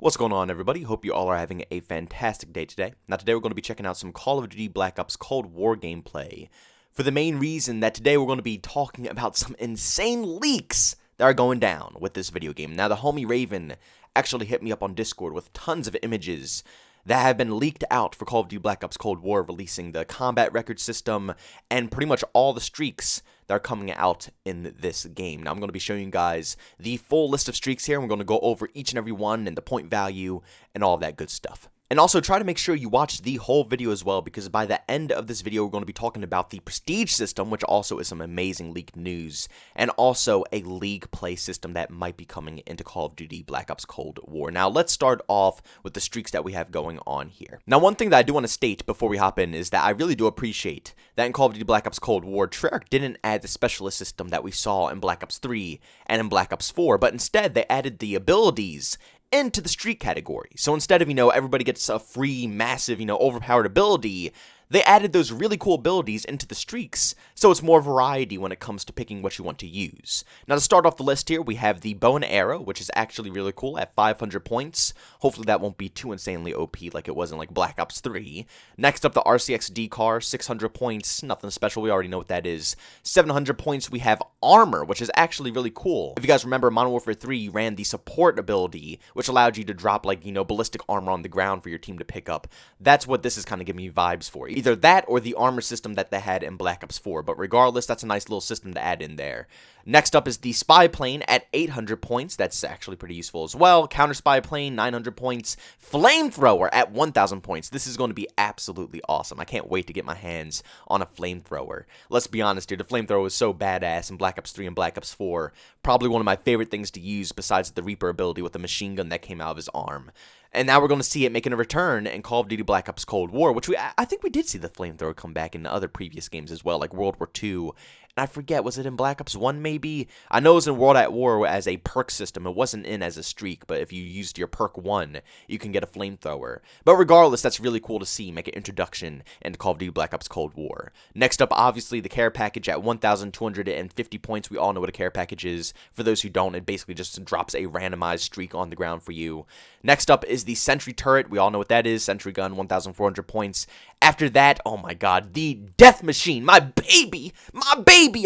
What's going on, everybody? Hope you all are having a fantastic day today. Now today we're going to be checking out some Call of Duty Black Ops Cold War gameplay, for the main reason that today we're going to be talking about some insane leaks that are going down with this video game. Now the homie Raven actually hit me up on Discord with tons of images that have been leaked out for Call of Duty Black Ops Cold War, releasing the combat record system and pretty much all the streaks that are coming out in this game. Now I'm going to be showing you guys the full list of streaks here, and we're going to go over each and every one and the point value and all of that good stuff. And also try to make sure you watch the whole video as well, because by the end of this video we're going to be talking about the prestige system, which also is some amazing leaked news, and also a league play system that might be coming into Call of Duty Black Ops Cold War. Now let's start off with the streaks that we have going on here. Now one thing that I do want to state before we hop in is that I really do appreciate that in Call of Duty Black Ops Cold War, Treyarch didn't add the specialist system that we saw in Black Ops 3 and in Black Ops 4, but instead they added the abilities into the streak category. So instead of, everybody gets a free, massive, overpowered ability, they added those really cool abilities into the streaks, so it's more variety when it comes to picking what you want to use. Now to start off the list here, we have the bow and arrow, which is actually really cool at 500 points. Hopefully that won't be too insanely OP like it was in Black Ops 3. Next up, the RCX D-Car, 600 points, nothing special, we already know what that is. 700 points, we have armor, which is actually really cool. If you guys remember, Modern Warfare 3 ran the support ability, which allowed you to drop ballistic armor on the ground for your team to pick up. That's what this is kind of giving me vibes for. Either that or the armor system that they had in Black Ops 4, but regardless, that's a nice little system to add in there. Next up is the spy plane at 800 points. That's actually pretty useful as well. Counter spy plane, 900 points. Flamethrower at 1,000 points. This is going to be absolutely awesome. I can't wait to get my hands on a flamethrower. Let's be honest here, the flamethrower was so badass in Black Ops 3 and Black Ops 4. Probably one of my favorite things to use besides the Reaper ability with the machine gun that came out of his arm. And now we're going to see it making a return in Call of Duty Black Ops Cold War, which I think we did see the flamethrower come back in other previous games as well, like World War II. And I forget, was it in Black Ops 1 maybe? I know it was in World at War as a perk system. It wasn't in as a streak, but if you used your perk 1, you can get a flamethrower. But regardless, that's really cool to see make an introduction into Call of Duty Black Ops Cold War. Next up, obviously, the care package at 1,250 points. We all know what a care package is. For those who don't, it basically just drops a randomized streak on the ground for you. Next up is the sentry turret. We all know what that is. Sentry gun, 1,400 points. After that, oh my god, the death machine. My baby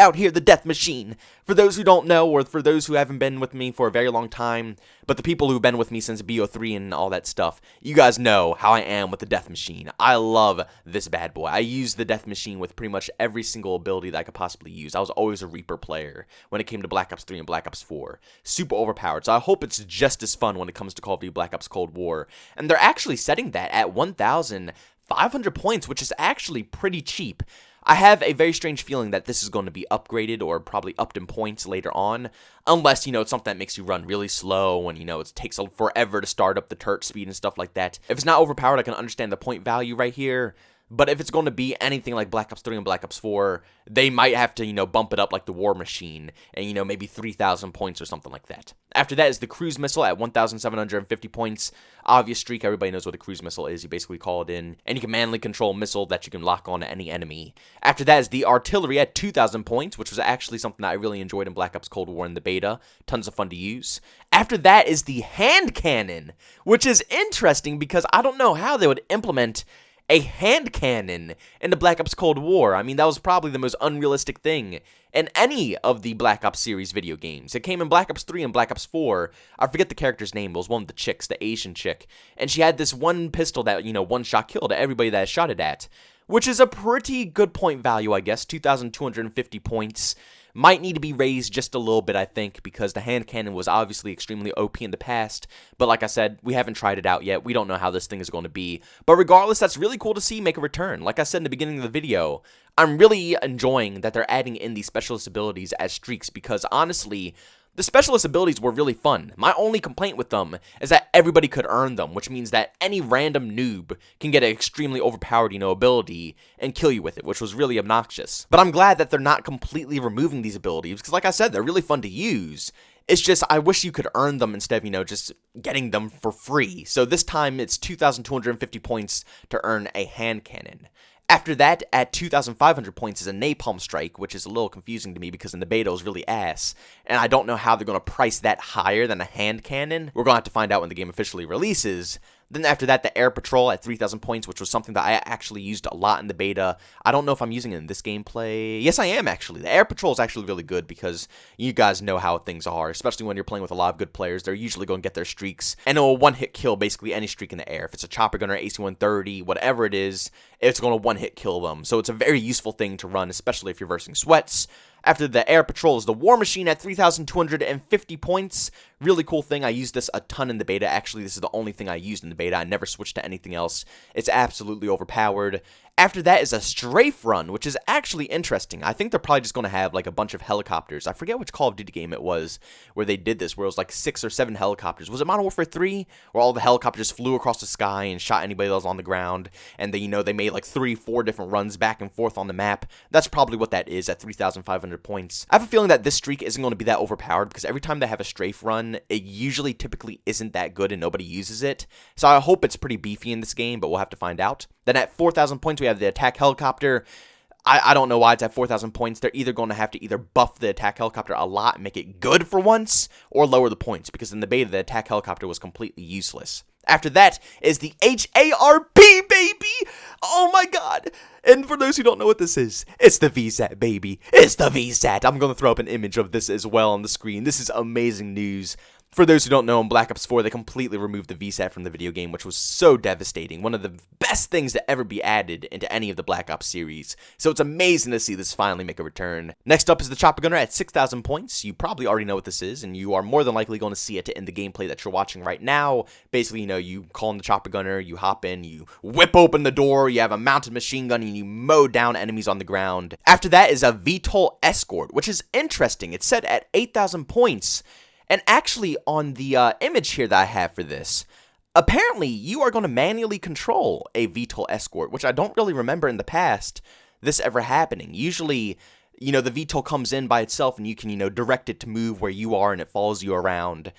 out here, the death machine. For those who don't know, or for those who haven't been with me for a very long time, but the people who've been with me since BO3 and all that stuff, you guys know how I am with the death machine. I love this bad boy. I use the death machine with pretty much every single ability that I could possibly use. I was always a Reaper player when it came to Black Ops 3 and Black Ops 4. Super overpowered, so I hope it's just as fun when it comes to Call of Duty Black Ops Cold War. And they're actually setting that at 1,500 points, which is actually pretty cheap. I have a very strange feeling that this is going to be upgraded or probably upped in points later on, unless, it's something that makes you run really slow and, it takes forever to start up the turret speed and stuff like that. If it's not overpowered, I can understand the point value right here. But if it's going to be anything like Black Ops 3 and Black Ops 4, they might have to, bump it up like the War Machine and, maybe 3,000 points or something like that. After that is the cruise missile at 1,750 points. Obvious streak, everybody knows what a cruise missile is. You basically call it in any command-ly control missile that you can lock on to any enemy. After that is the artillery at 2,000 points, which was actually something that I really enjoyed in Black Ops Cold War in the beta. Tons of fun to use. After that is the hand cannon, which is interesting because I don't know how they would implement a hand cannon in the Black Ops Cold War. I mean, that was probably the most unrealistic thing in any of the Black Ops series video games. It came in Black Ops 3 and Black Ops 4. I forget the character's name, but it was one of the chicks, the Asian chick. And she had this one pistol that, one shot killed everybody that shot it at, which is a pretty good point value, I guess. 2,250 points. Might need to be raised just a little bit, I think, because the hand cannon was obviously extremely OP in the past. But like I said, we haven't tried it out yet. We don't know how this thing is going to be. But regardless, that's really cool to see make a return. Like I said in the beginning of the video, I'm really enjoying that they're adding in these specialist abilities as streaks because, honestly, the specialist abilities were really fun. My only complaint with them is that everybody could earn them, which means that any random noob can get an extremely overpowered, ability and kill you with it, which was really obnoxious. But I'm glad that they're not completely removing these abilities, because like I said, they're really fun to use. It's just, I wish you could earn them instead of, just getting them for free. So this time, it's 2,250 points to earn a hand cannon. After that, at 2,500 points is a Napalm Strike, which is a little confusing to me because in the beta it was really ass, and I don't know how they're going to price that higher than a hand cannon. We're going to have to find out when the game officially releases. Then after that, the Air Patrol at 3,000 points, which was something that I actually used a lot in the beta. I don't know if I'm using it in this gameplay. Yes, I am, actually. The Air Patrol is actually really good because you guys know how things are, especially when you're playing with a lot of good players. They're usually going to get their streaks, and it will one-hit kill basically any streak in the air. If it's a Chopper Gunner, AC-130, whatever it is, it's going to one-hit kill them. So it's a very useful thing to run, especially if you're versing sweats. After the Air Patrol is the War Machine at 3,250 points. Really cool thing. I used this a ton in the beta. Actually, this is the only thing I used in the beta. I never switched to anything else. It's absolutely overpowered. After that is a Strafe Run, which is actually interesting. I think they're probably just going to have like a bunch of helicopters. I forget which Call of Duty game it was where they did this, where it was like 6 or 7 helicopters. Was it Modern Warfare 3? Where all the helicopters flew across the sky and shot anybody that was on the ground. And they, they made like 3-4 different runs back and forth on the map. That's probably what that is at 3,500 points. I have a feeling that this streak isn't going to be that overpowered because every time they have a strafe run, it usually typically isn't that good and nobody uses it. So I hope it's pretty beefy in this game, but we'll have to find out. Then at 4,000 points, we have the attack helicopter. I don't know why it's at 4,000 points. They're either going to have to either buff the attack helicopter a lot and make it good for once, or lower the points, because in the beta, the attack helicopter was completely useless. After that is the HARP, baby! Oh my god! And for those who don't know what this is, it's the VSAT, baby. It's the VSAT! I'm going to throw up an image of this as well on the screen. This is amazing news. For those who don't know, in Black Ops 4, they completely removed the VSAT from the video game, which was so devastating. One of the best things to ever be added into any of the Black Ops series. So it's amazing to see this finally make a return. Next up is the Chopper Gunner at 6,000 points. You probably already know what this is, and you are more than likely going to see it in the gameplay that you're watching right now. Basically, you call in the Chopper Gunner, you hop in, you whip open the door, you have a mounted machine gun, and you mow down enemies on the ground. After that is a VTOL Escort, which is interesting. It's set at 8,000 points. And actually, on the image here that I have for this, apparently you are going to manually control a VTOL Escort, which I don't really remember in the past this ever happening. Usually, the VTOL comes in by itself and you can, direct it to move where you are and it follows you around.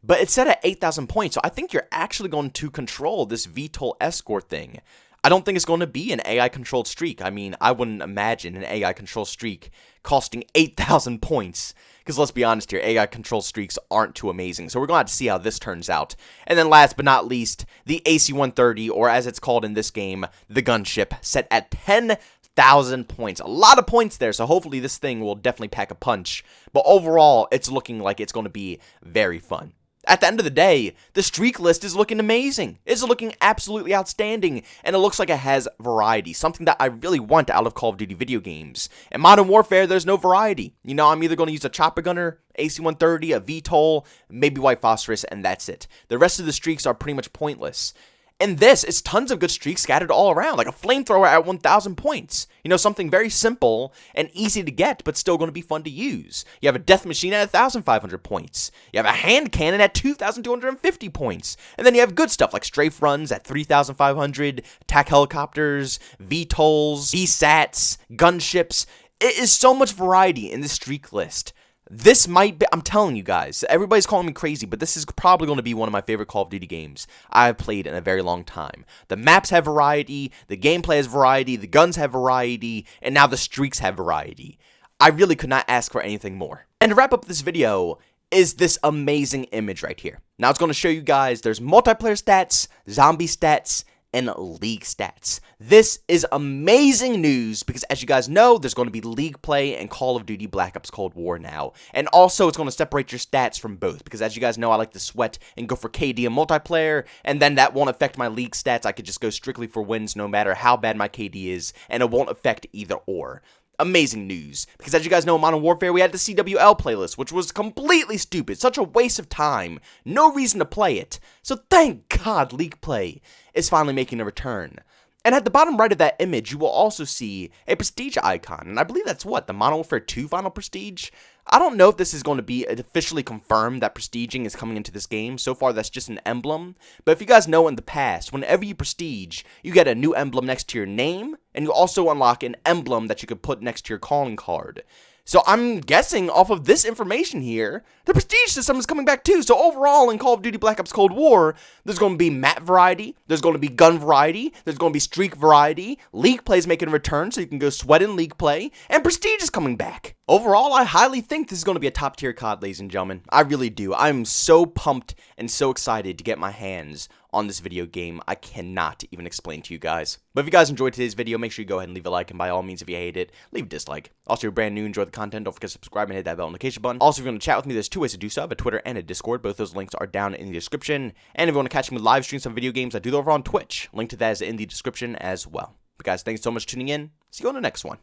But it's set at 8,000 points, so I think you're actually going to control this VTOL Escort thing. I don't think it's going to be an AI-controlled streak. I mean, I wouldn't imagine an AI-controlled streak costing 8,000 points. Because let's be honest here, AI-controlled streaks aren't too amazing. So we're going to have to see how this turns out. And then last but not least, the AC-130, or as it's called in this game, the gunship, set at 10,000 points. A lot of points there, so hopefully this thing will definitely pack a punch. But overall, it's looking like it's going to be very fun. At the end of the day, the streak list is looking amazing. It's looking absolutely outstanding, and it looks like it has variety, something that I really want out of Call of Duty video games. In Modern Warfare, there's no variety. I'm either going to use a Chopper Gunner, AC-130, a VTOL, maybe White Phosphorus, and that's it. The rest of the streaks are pretty much pointless. And this is tons of good streaks scattered all around, like a flamethrower at 1,000 points. Something very simple and easy to get, but still going to be fun to use. You have a death machine at 1,500 points. You have a hand cannon at 2,250 points. And then you have good stuff like strafe runs at 3,500, attack helicopters, VTOLs, VSATs, gunships. It is so much variety in this streak list. This might be, I'm telling you guys, everybody's calling me crazy, but this is probably going to be one of my favorite Call of Duty games I've played in a very long time. The maps have variety, the gameplay has variety, the guns have variety, and now the streaks have variety. I really could not ask for anything more. And to wrap up this video is this amazing image right here. Now it's going to show you guys there's multiplayer stats, zombie stats, and league stats. This is amazing news because, as you guys know, there's going to be league play and Call of Duty Black Ops Cold War now. And also, it's going to separate your stats from both because, as you guys know, I like to sweat and go for KD and multiplayer, and then that won't affect my league stats. I could just go strictly for wins no matter how bad my KD is, and it won't affect either or. Amazing news, because as you guys know, in Modern Warfare, we had the CWL playlist, which was completely stupid, such a waste of time, no reason to play it. So thank God League Play is finally making a return. And at the bottom right of that image, you will also see a prestige icon, and I believe that's what, the Modern Warfare 2 Final Prestige? I don't know if this is going to be officially confirmed that prestiging is coming into this game. So far, that's just an emblem. But if you guys know, in the past, whenever you prestige, you get a new emblem next to your name, and you also unlock an emblem that you could put next to your calling card. So I'm guessing off of this information here, the prestige system is coming back too. So overall in Call of Duty Black Ops Cold War, there's going to be map variety, there's going to be gun variety, there's going to be streak variety, league play is making a return so you can go sweat in league play, and prestige is coming back. Overall, I highly think this is going to be a top tier COD, ladies and gentlemen. I really do. I'm so pumped and so excited to get my hands on this video game. I cannot even explain to you guys. But if you guys enjoyed today's video, make sure you go ahead and leave a like, and by all means, if you hate it, leave a dislike. Also, if you're brand new, enjoy the content, don't forget to subscribe and hit that bell notification button. Also, if you want to chat with me, there's two ways to do so. I have a Twitter and a Discord. Both those links are down in the description. And if you want to catch me with live streams on video games, I do that over on Twitch. Link to that is in the description as well. But guys, thanks so much for tuning in. See you on the next one.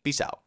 Peace out.